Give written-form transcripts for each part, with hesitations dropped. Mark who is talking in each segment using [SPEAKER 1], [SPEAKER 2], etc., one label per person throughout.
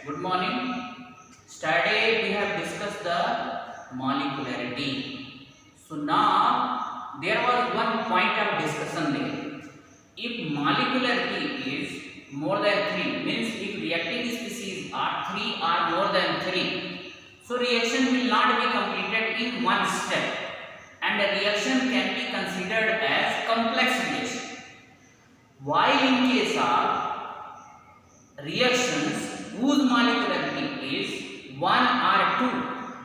[SPEAKER 1] Good morning. Today we have discussed the molecularity. So now there was one point of discussion there. If molecularity is more than 3, means if reacting species are 3 or more than 3, so reaction will not be completed in one step and the reaction can be considered as complex reaction. While in case of reactions whose molecularity is 1 or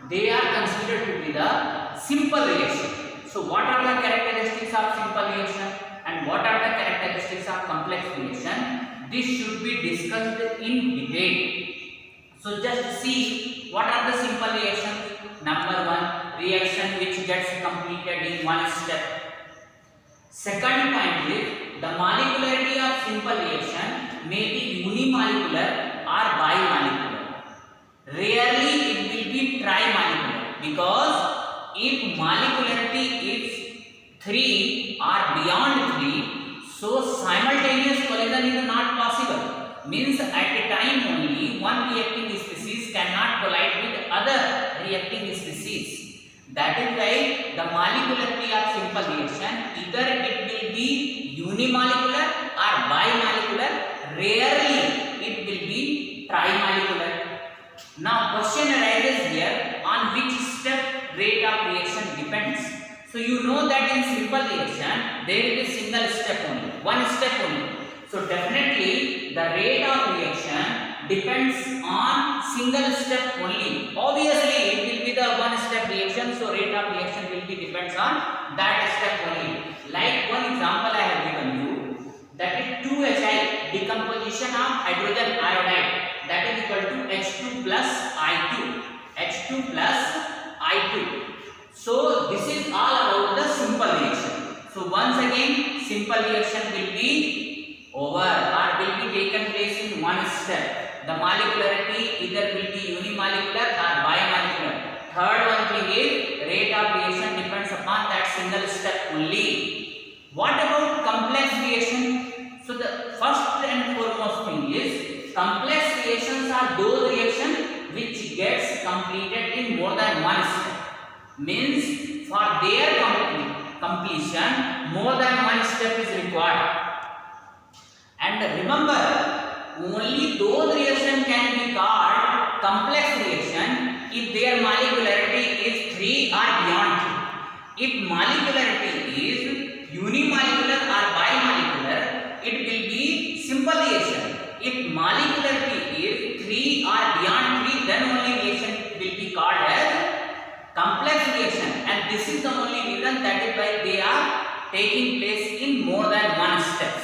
[SPEAKER 1] 2, they are considered to be the simple reaction. So what are the characteristics of simple reaction and what are the characteristics of complex reaction? This should be discussed in detail. So just see what are the simple reactions. Number 1, reaction which gets completed in one step. Second point is the molecularity of simple reaction may be unimolecular or bimolecular. Rarely it will be trimolecular, because if molecularity is 3 or beyond 3, so simultaneous collision is not possible. Means at a time only one reacting species cannot collide with other reacting species. That is why the molecularity of simple reaction, either it will be unimolecular or bimolecular, rarely it will be trimolecular. Now question arises here, on which step rate of reaction depends. So you know that in simple reaction there will be single step only, one step only. So definitely the rate of reaction depends on single step only. Obviously it will be the one step reaction, so rate of reaction will be depends on that step only. Like one example I have given you, that is 2Hi, decomposition of hydrogen iodide, that is equal to H2 plus I2. H2 plus I2. So this is all about the simple reaction. So once again simple reaction will be over or will be taken place in one step. The molecularity either will be unimolecular or bimolecular. Third one thing is rate of reaction depends upon that single step only. What about complex reaction? So the first and foremost thing is complex reactions are those reactions which gets completed in more than one step. Means for their completion more than one step is required. And remember, only those reactions can be called complex reaction if their molecularity is 3 or beyond 3. If molecularity is unimolecular or bimolecular, it will be simple reaction. If molecularity is 3 or beyond 3, then only reaction will be called as complex reaction, and this is the only reason that is why they are taking place in more than one steps.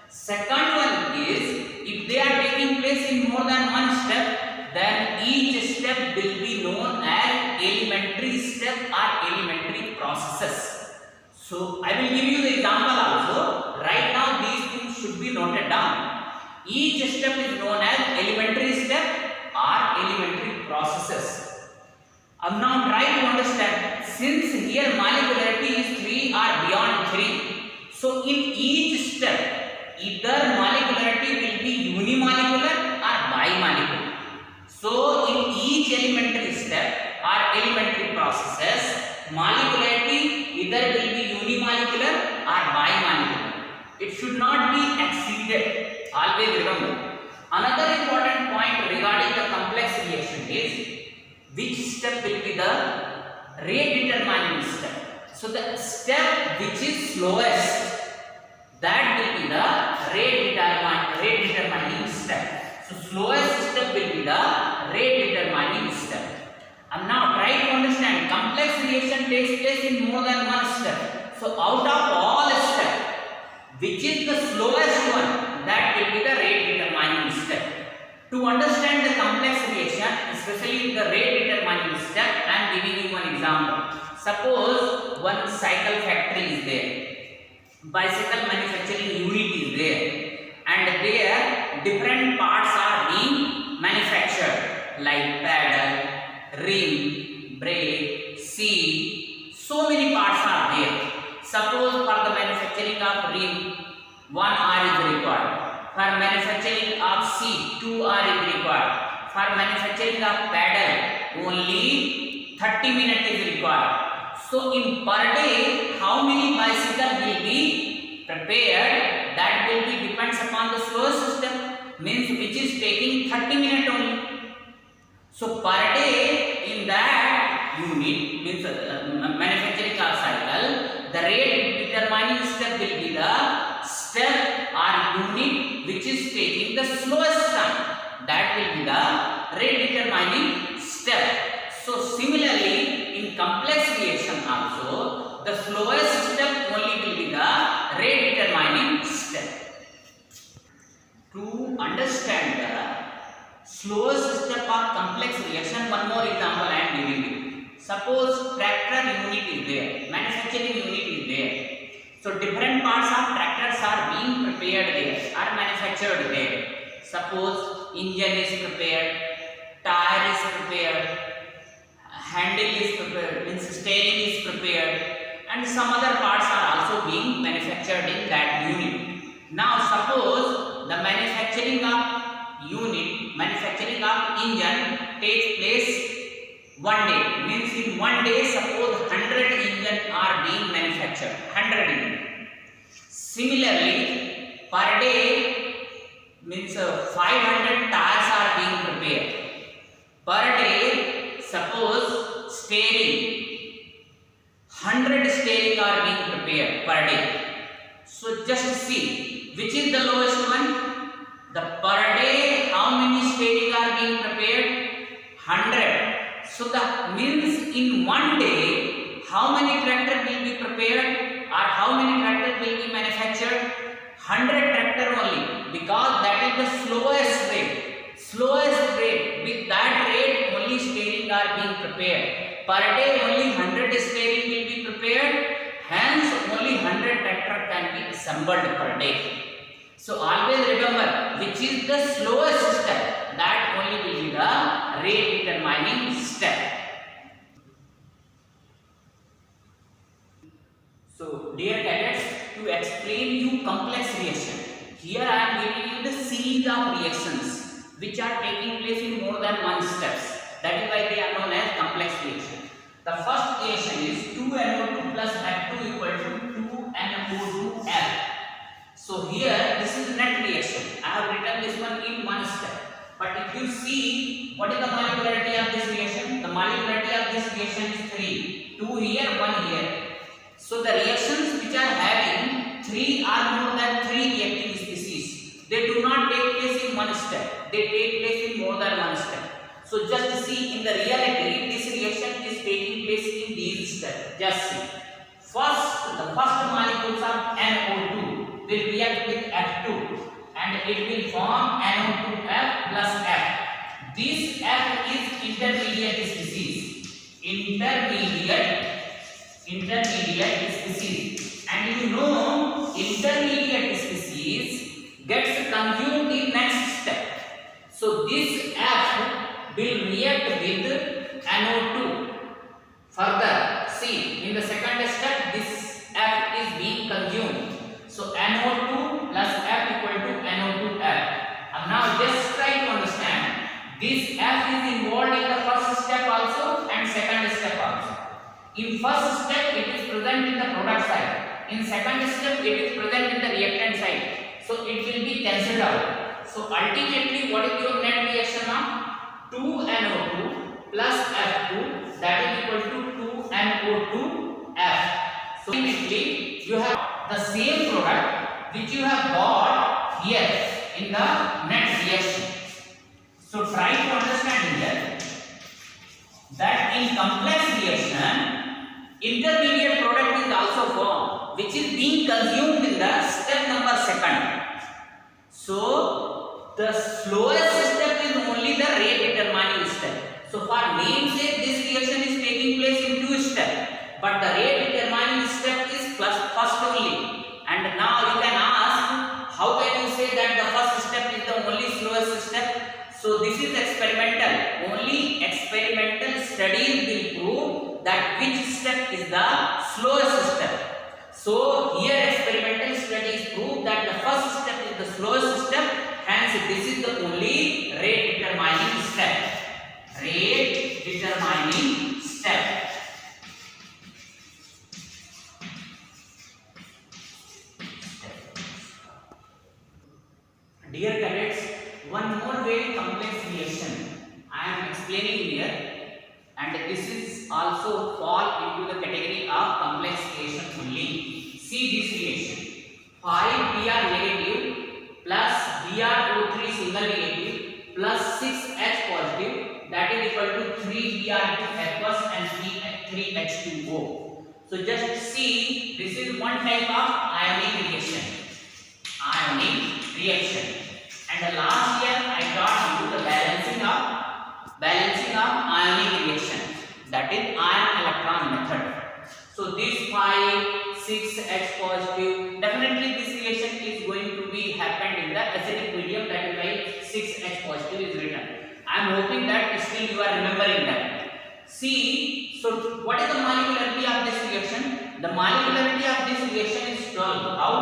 [SPEAKER 1] Second one is, if they are taking place in more than one step, then each step will be known as elementary step or elementary processes. So I will give you the example also. Right now these things should be noted down. Each step is known as elementary step or elementary processes. Now try to understand, since here molecularity is 3 or beyond 3, so in each step either molecularity will be unimolecular or bimolecular. So in each elementary step or elementary processes, molecularity either will be unimolecular or bimolecular. It should not be exceeded. Always remember. Another important point regarding the complex reaction is which step will be the rate determining step. So the step which is slowest, that will be the rate determining step. So slowest step will be the rate determining step. And now try to understand, complex reaction takes place in more than one step. So out of all steps, which is the slowest one, that will be the rate determining step. To understand the complex reaction, especially the rate determining step, I am giving you one example. Suppose one cycle factory is there. Bicycle manufacturing unit is there, and there different parts are being manufactured like pedal, rim, brake, seat. So many parts are there. Suppose for the manufacturing of rim, 1 hour is required. For manufacturing of seat, 2 hours is required. for manufacturing of paddle only 30 minutes is required. So in per day, how many bicycle will be prepared? That will be depends upon the slow system, means which is taking 30 minutes only. So per day in that unit means manufacturing car cycle, the rate determining step will be the step or unit which is taking the slowest time. That will be the rate determining step. So similarly in complex reaction also, the slowest step only will be the rate determining step. To understand the slowest step of complex reaction, one more example I am giving you. Suppose tractor unit is there, manufacturing unit is there. So different parts of tractors are being prepared there, are manufactured there. Suppose engine is prepared, tire is prepared, handle is prepared, means steering is prepared, and some other parts are also being manufactured in that unit. Now suppose the manufacturing of unit, manufacturing of engine takes place one day, means in one day suppose 100 engines are being manufactured, 100 engines. Similarly per day means 500 tires are being prepared. Per day suppose steering, 100 steering are being prepared per day. So just see which is the lowest one. The per day how many steering are being prepared? 100. So that means in one day how many tractor will be prepared or how many tractor will be manufactured? 100 tractor only, because that is the slowest rate. Slowest rate, with that rate only steering are being prepared. Per day only 100 steering will be prepared, hence only 100 tractor can be assembled per day. So always remember which is the slowest step, that only will be the rate determining step. So dear cadets, to explain you complex reaction, here I am giving you the series of reactions which are taking place in more than one steps. That is why they are known as complex reaction. The first reaction is 2NO2 plus F2 equal to 2NO2F. So here this is net reaction. I have written this one in one step. But if you see what is the molecularity of this reaction, the molecularity of this reaction is 3. 2 here, 1 here. So the reactions which are having 3 or more than 3 reacting species, they do not take place in one step. They take place in more than one step. So just see, in the reality this reaction is taking place in these steps. Just see. First, the first molecules of NO2 will react with F2 and it will form NO2F plus F. This F is intermediate species. Intermediate species. And you know intermediate species gets consumed in next step. So this F will react with NO2. Further, see, in the second step this F is being consumed. So NO2 plus F equal to NO2F. And now just try to understand, this F is involved in the first step also and second step also. In first step it is present in the product side. In second step it is present in the reactant side. So it will be cancelled out. So ultimately what is your net reaction of 2NO2 plus F2, that is equal to 2NO2F. So ultimately you have the same product which you have got here in the net reaction. So try to understand here that in complex reaction intermediate product is also formed which is being consumed in the step number second. So the slowest step is only the rate determining step. So for namesake this reaction is taking place in 2 steps, but the rate determining step is first only. And now you can ask, how can you say that the first step is the only slowest step? So this is experimental. Only experimental studies will prove that which step is the slowest step. So here experimental studies prove that the first step is the slowest step, hence this is the only rate determining step. a complex reaction. I am explaining here, and this is also fall into the category of complex reaction only. See this reaction: 5 Br negative plus BrO3 single negative plus 6H positive, that is equal to 3 Br aqueous and 3 H2O. So just see, this is one type of ionic reaction. And the last year I taught you the balancing of ionic reaction, that is ion electron method. So this 5 6H positive, definitely this reaction is going to be happened in the acidic medium, that is why 6H positive is written. I am hoping that still you are remembering that. See, so what is the molecularity of this reaction? The molecularity of this reaction is 12. How?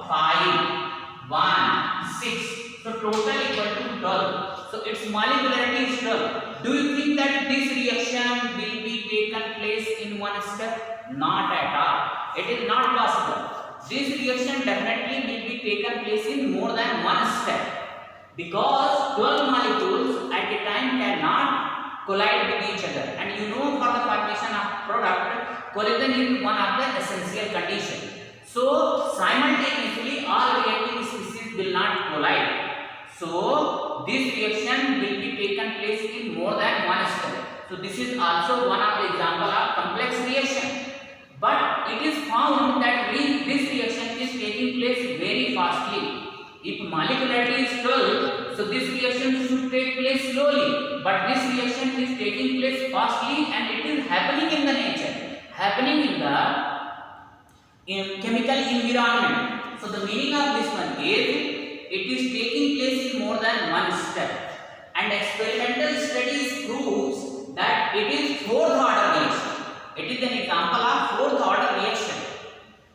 [SPEAKER 1] 5 1 6. So total equal to 12. So its molecularity is 12. Do you think that this reaction will be taken place in one step? Not at all. It is not possible. This reaction definitely will be taken place in more than one step, because 12 molecules at a time cannot collide with each other. And you know, for the formation of product, collision is one of the essential conditions. So simultaneously all reacting species will not collide. So this reaction will be taken place in more than one step. So this is also one of the example of complex reaction. But it is found that this reaction is taking place very fastly. If molecularity is 12, so this reaction should take place slowly. But this reaction is taking place fastly, and it is happening in the nature, happening in the chemical environment. So the meaning of this one is, it is taking place in more than one step, and experimental studies proves that it is fourth order reaction. It is an example of fourth order reaction.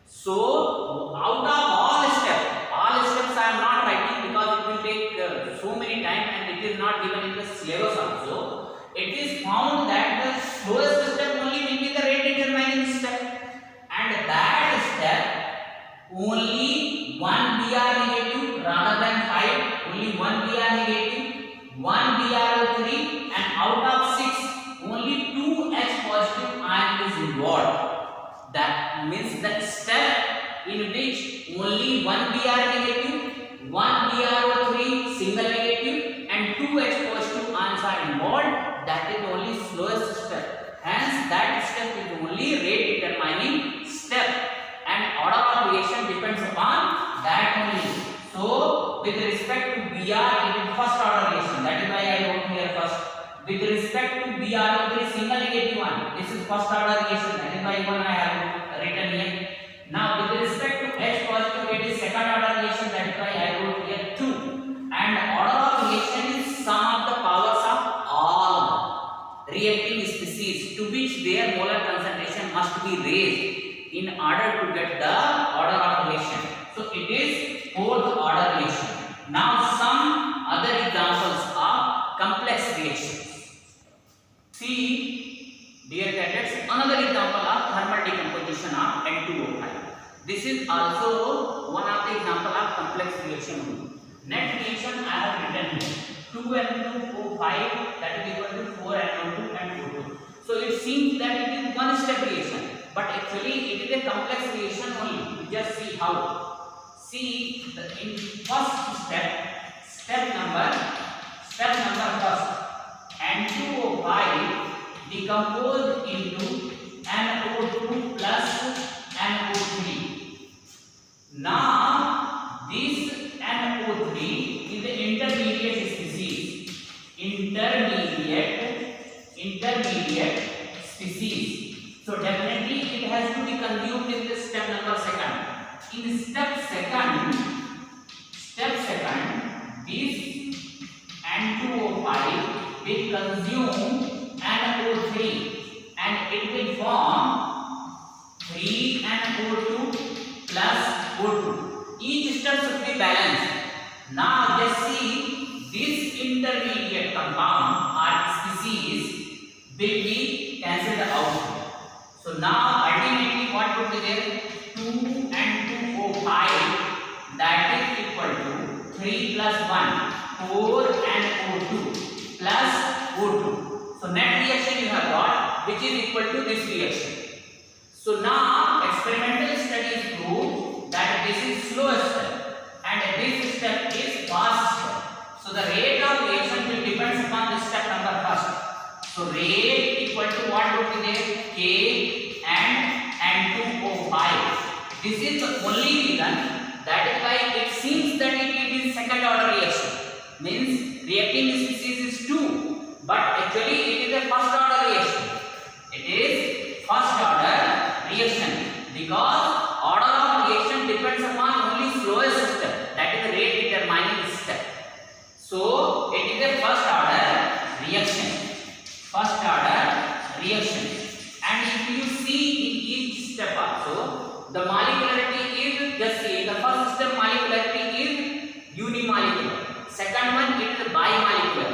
[SPEAKER 1] So out of all steps I am not writing because it will take so many time and it is not given in the syllabus also. It is found that the slowest step only will be the rate determining step, and that step only 1 Br negative rather than 5, only 1 Br negative, 1 BrO3, and out of 6 only 2 H positive ion is involved. That means that step in which only 1 Br negative, 1 BrO3 single negative, and 2 H positive ions are involved, that is only slowest step. Hence that step is only rate determining step, and order of reaction depends upon that only. So with respect to Br, it is first order reaction, that is why I wrote here first. With respect to BrO3 single negative one, this is first order reaction, that is why one I have written here. Now with respect to H positive, it is second order reaction, that is why I wrote here 2. And order of reaction is sum of the powers of all reacting species, to which their molar concentration must be raised in order to get the order of reaction. So it is fourth order reaction. Now some other examples of complex reactions. See, dear cadets, another example of thermal decomposition of N2O5. This is also one of the example of complex reaction. Net reaction I have written here: 2N2O5, that is equal to 4NO2 and O2. So it seems that it is one step reaction, but actually it is a complex reaction only. Just see how. See, in first step number first, N2O5 decomposed into NO2 plus NO3. Now this NO3 is the intermediate species. Intermediate species. So definitely it has to be consumed in the step number second. In step second, this N2O5 will consume NO3 and it will form 3NO2 plus O2. Each step should be balanced. Now just see, this intermediate compound or species will be cancelled out. So now ultimately what would be there? 2 and 2O5, that is equal to 3 plus 1, 4 and is equal to this reaction. So now experimental studies prove that this is slow step and this step is fast step. So the rate of reaction will depend upon the step number first. So rate equal to what would be there? K and N2O5. This is the only reason, that is why it seems that it is second order reaction. Means reacting species is 2, but actually it is a first order reaction. It is first order reaction because order of reaction depends upon only slowest step, that is the rate determining step. So it is a first order reaction. First order reaction. And if you see in each step also, the molecularity is, just see, the first step molecularity is unimolecular. Second one it is bimolecular.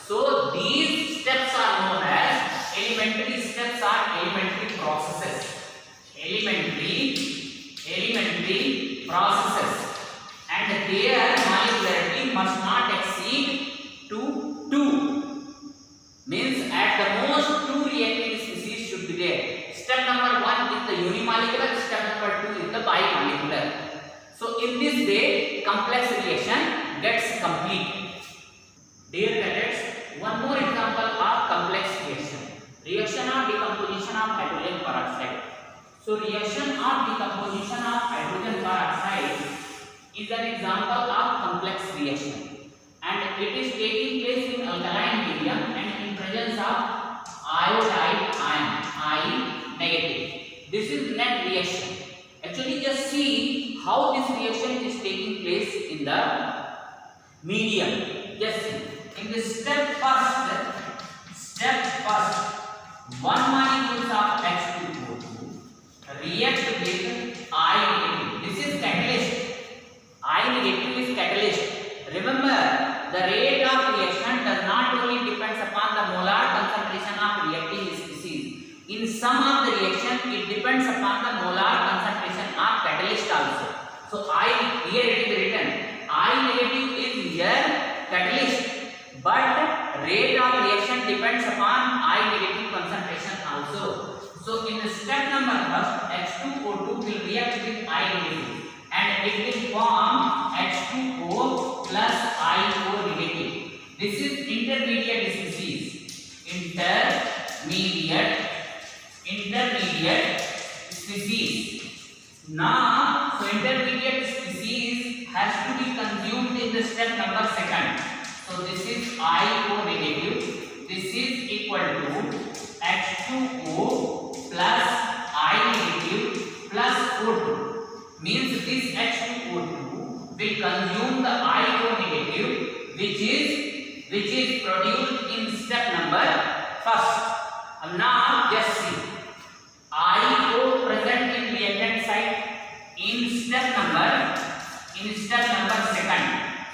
[SPEAKER 1] So these steps are known as elementary steps or elementary processes. Elementary processes. And their molecularity must not exceed to 2. Means at the most 2 reacting species should be there. Step number 1 is the unimolecular, step number 2 is the bimolecular. So in this way complex reaction gets complete. Dear cadets, one more example of complex reaction. Reaction of decomposition of hydrogen peroxide. So reaction of decomposition of hydrogen peroxide is an example of complex reaction, and it is taking place in alkaline medium and in presence of iodide ion, I negative. This is net reaction. Actually just see how this reaction is taking place in the medium. Just see. In the step first, one molecule of H2O2 react with I negative. This is catalyst. I negative is catalyst. Remember, the rate of reaction does not only depends upon the molar concentration of reacting species. In some of the reaction, it depends upon the molar concentration of catalyst also. So I, here it is written, I negative is here catalyst, but rate of reaction depends upon I negative concentration also. So in the step number first, H2O2 will react with I negative and it will form H2O plus IO negative. This is intermediate species. Intermediate species. Now, so intermediate species has to be consumed in the step number second. So this is IO negative. This is equal to H2O plus I negative plus O2. Means this H2O2 will consume the IO negative, which is produced in step number first. Now just see, IO present in reactant site in step number second.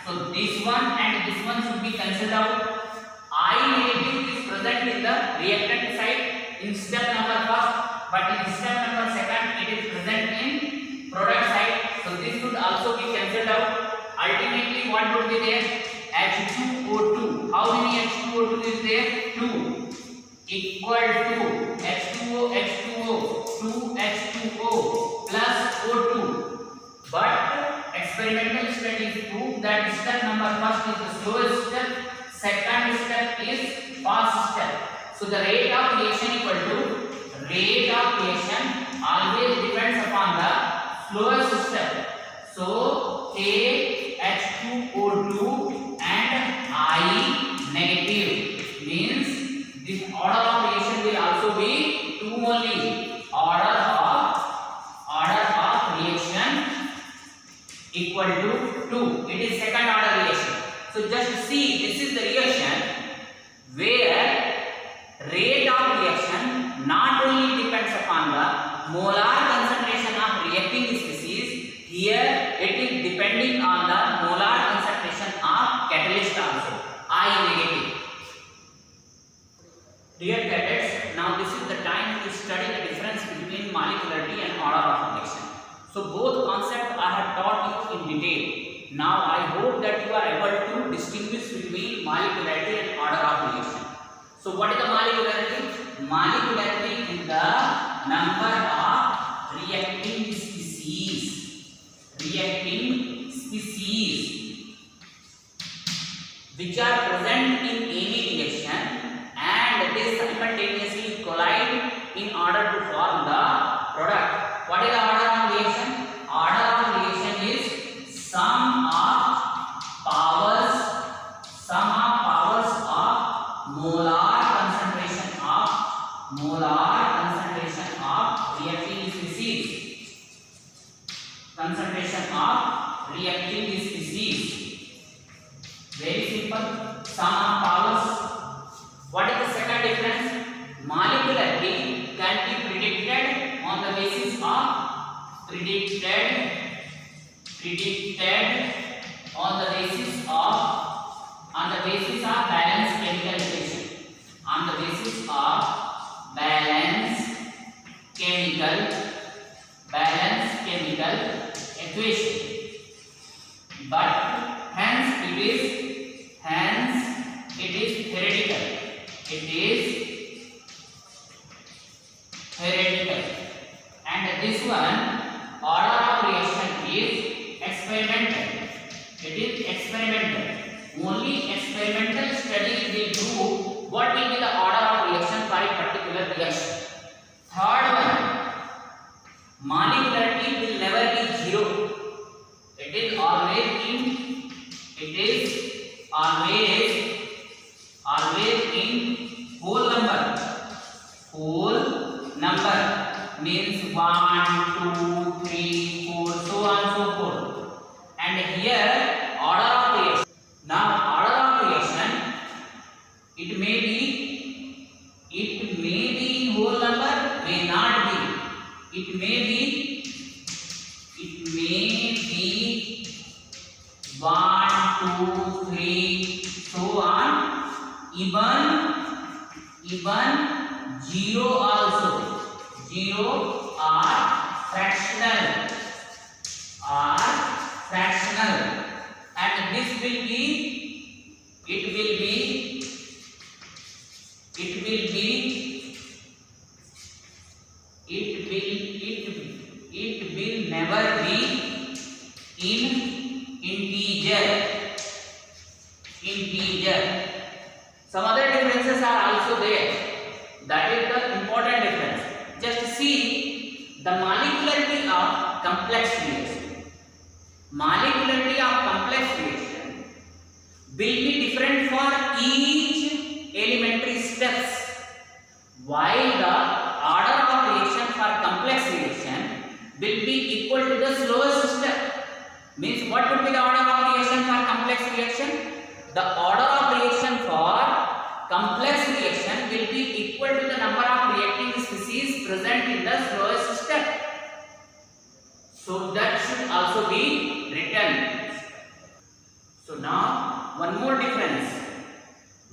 [SPEAKER 1] So this one and this one should be cancelled out. I negative is present in the reactant site in step number first, but in step number second it is present in product side. So this should also be cancelled out. Ultimately what would be there? H2O2. How many H2O2 is there? 2. Equal to H2O, 2H2O plus O2. But experimental studies prove that step number first is the slowest step, second step is fast step. So the rate of reaction equal to rate of reaction always depends upon the slowest step. So K H2O2 and I negative means this order of reaction will also be 2 only. Order of reaction equal to 2. It is second order reaction. So just see, this is the reaction where rate of reaction not only depends upon the molar concentration of reacting species, here it is depending on the molar concentration of catalyst also, I negative. Dear cadets, now this is the time to study the difference between molecularity and order of reaction. So both concepts I have taught you in detail. Now I hope that you are able to distinguish between molecularity and order of reaction. So what is the molecularity? molecularity in the number of reacting species which are present in any reaction, and they simultaneously collide in order to form the product. What is the order of reaction? Order of reaction is sum of powers of molar concentration of reacting species. Very simple. Sum of powers. What is the second difference? Molecularity can be predicted on the basis of balanced chemical equation. On the basis of balanced chemical equation. But hence it is theoretical. And this one, order of reaction is experimental. It is experimental. Only experimental study will do what will be the order of reaction for a particular reaction. Third one, molecularity will never be zero. It is always in whole number. Means 1, 2, 3, 4, so on and so forth. And here order of reaction. Now order of reaction, it may be in whole number, may not be. It may be 1, 2, 3, so on. Even 0 also. 0 are fractional. And this will be never be in integer. Some other differences are also there. That is the important difference. Just see the molecularity of complex reaction. Molecularity of complex reaction will be different for each elementary steps, while the order of reaction for complex reaction will be equal to the slowest step. Means what would be the order of reaction for complex reaction? The order of reaction for complex reaction will be equal to the number of reacting species present in the slowest step. So that should also be written. So now one more difference.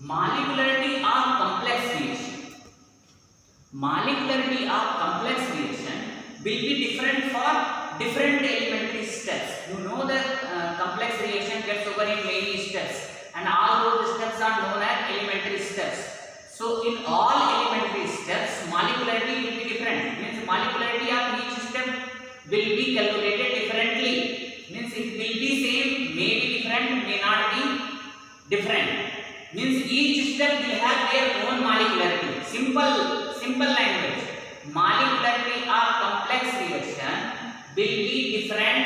[SPEAKER 1] Molecularity of complex reaction. Molecularity of complex reaction will be different for different elementary steps. You know that complex reaction gets over in many steps, and all those steps are known as elementary steps. So in all elementary steps, molecularity will be different. Means molecularity of each step will be calculated differently. Means it will be same, may be different, may not be different. Means each step will have their own molecularity. Simple language. Molecularity of complex reaction will be different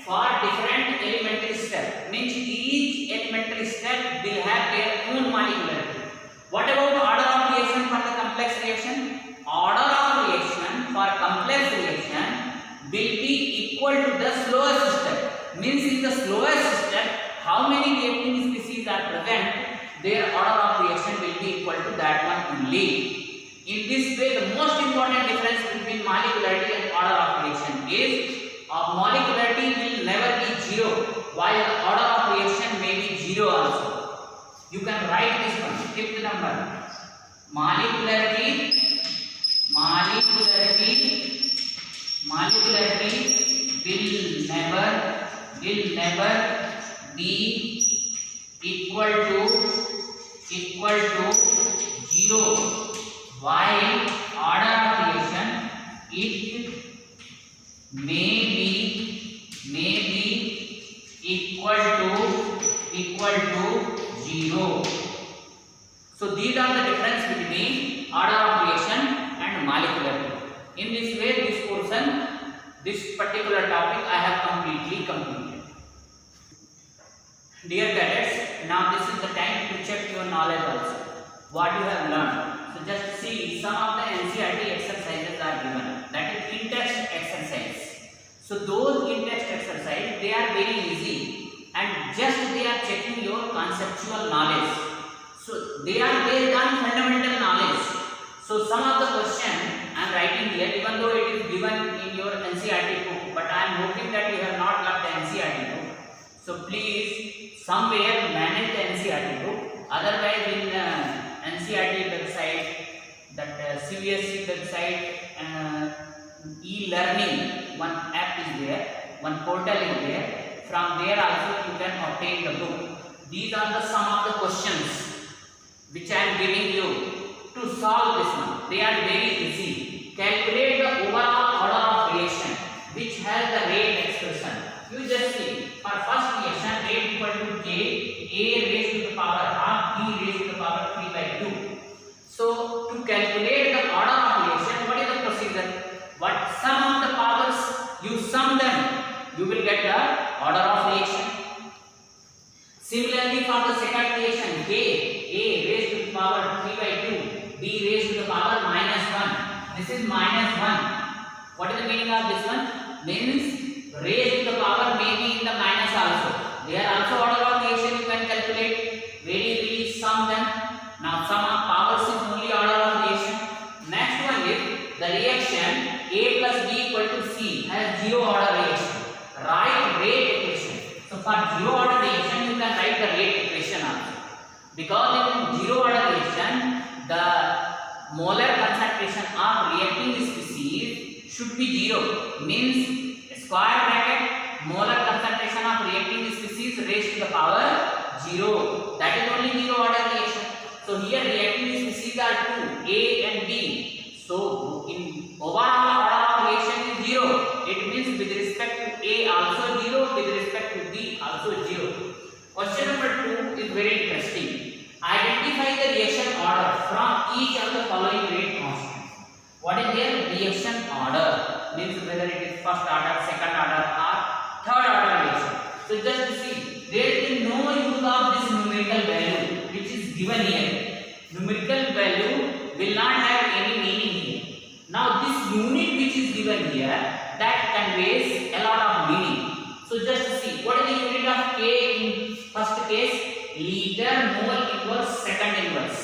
[SPEAKER 1] for different elementary steps. Means each elementary step will have their own molecularity. What about order of reaction for the complex reaction? Order of reaction for complex reaction will be equal to the slowest step. Means in the slowest step, how many reacting species are present, their order of reaction will be equal to that one only. In this way, the most important difference between molecularity and order of reaction is molecularity will never be zero, while the order of reaction may be zero also. You can write this one. Keep the number. Molecularity will never be equal to 0, while order of creation it may be equal to 0. So these are the difference between order of creation and molecularity. In this way, this particular topic I have completed. Dear cadets, now this is the time to check your knowledge also, what you have learned. So just see, some of the NCERT exercises are given, that is in-text exercise. So those in-text exercises, they are very easy and just they are checking your conceptual knowledge. So they are based on fundamental knowledge. So some of the question I am writing here, even though it is given in your NCERT book, but I am hoping that you have not got the NCERT book. So please somewhere manage the NCERT book. Otherwise in NCERT website, that CBSE website, e-learning, one app is there, one portal is there. From there also you can obtain the book. These are the some of the questions which I am giving you to solve this one. They are very easy. Calculate the overall order of reaction which has the rate expression. You just see, for first reaction rate equal to K, A raised to the power half, B raised to the power 3 by 2. So to calculate the order of reaction, what is the procedure? What sum of the powers, you sum them, you will get the order of reaction. Similarly for the second reaction, K, A raised to the power 3 by 2, B raised to the power minus 1. This is minus 1. What is the meaning of this one? Means raised to the power may be in the minus also. There also order of reaction you can calculate. Very sum them. Now sum of powers is only order of reaction. Next one is the reaction A plus B equal to C has zero order reaction. Write rate equation. So for zero order reaction you can write the rate equation also. Because in zero order reaction the molar concentration of reacting species should be 0. Means square bracket molar concentration of reacting species raised to the power 0. That is only zero order reaction. So here reacting species are 2, A and B. So in overall order of reaction is 0. It means with respect to A also 0, with respect to B also 0. Question number 2 is very interesting. Identify the reaction order from each of the following rate constant. What is their reaction order? Means whether it is first order, second order or third order reaction. So just see, there is no use of this numerical value which is given here. Numerical value will not have any meaning here. Now this unit which is given here, that conveys a lot of meaning. So just see, what is the unit of K in first case? Liter mole inverse second inverse.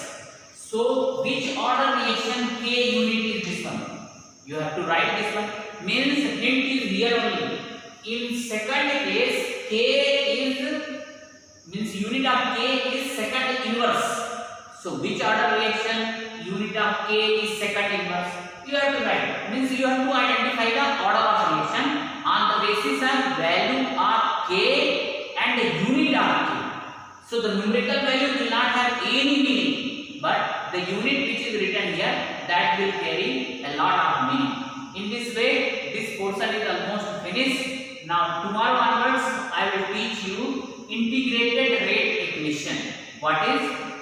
[SPEAKER 1] So which order reaction K unit is this one? You have to write this one. Means hint is here only. In second case, K is means unit of K is second inverse. So which order reaction unit of K is second inverse? You have to write. Means you have to identify the order of reaction on the basis of value of K and the unit of K. So the numerical value will not have any meaning, but the unit which is written here, that will carry a lot of meaning. In this way, this portion is almost finished. Now tomorrow onwards, I will teach you integrated rate equation. What is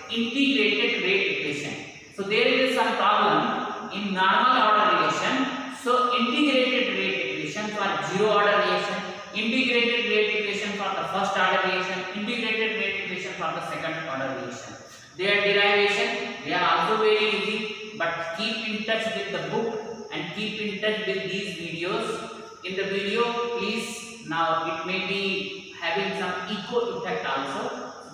[SPEAKER 1] integrated rate equation? So there is some problem in normal order reaction. So integrated rate equation for zero order reaction, integrated rate equation for the first order reaction, integrated rate equation for the second order reaction. Their derivation, they are also very easy, but keep in touch with the book and keep in touch with these videos. In the video, please, now it may be having some echo effect also.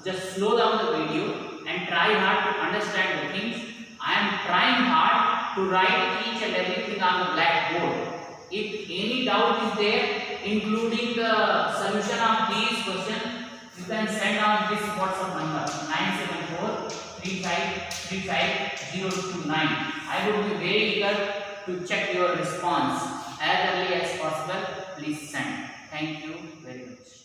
[SPEAKER 1] Just slow down the video and try hard to understand the things. I am trying hard to write each and everything on the blackboard. If any doubt is there, including the solution of these questions, you can send on this WhatsApp number 974-3535-029. I would be very eager to check your response as early as possible. Please send. Thank you very much.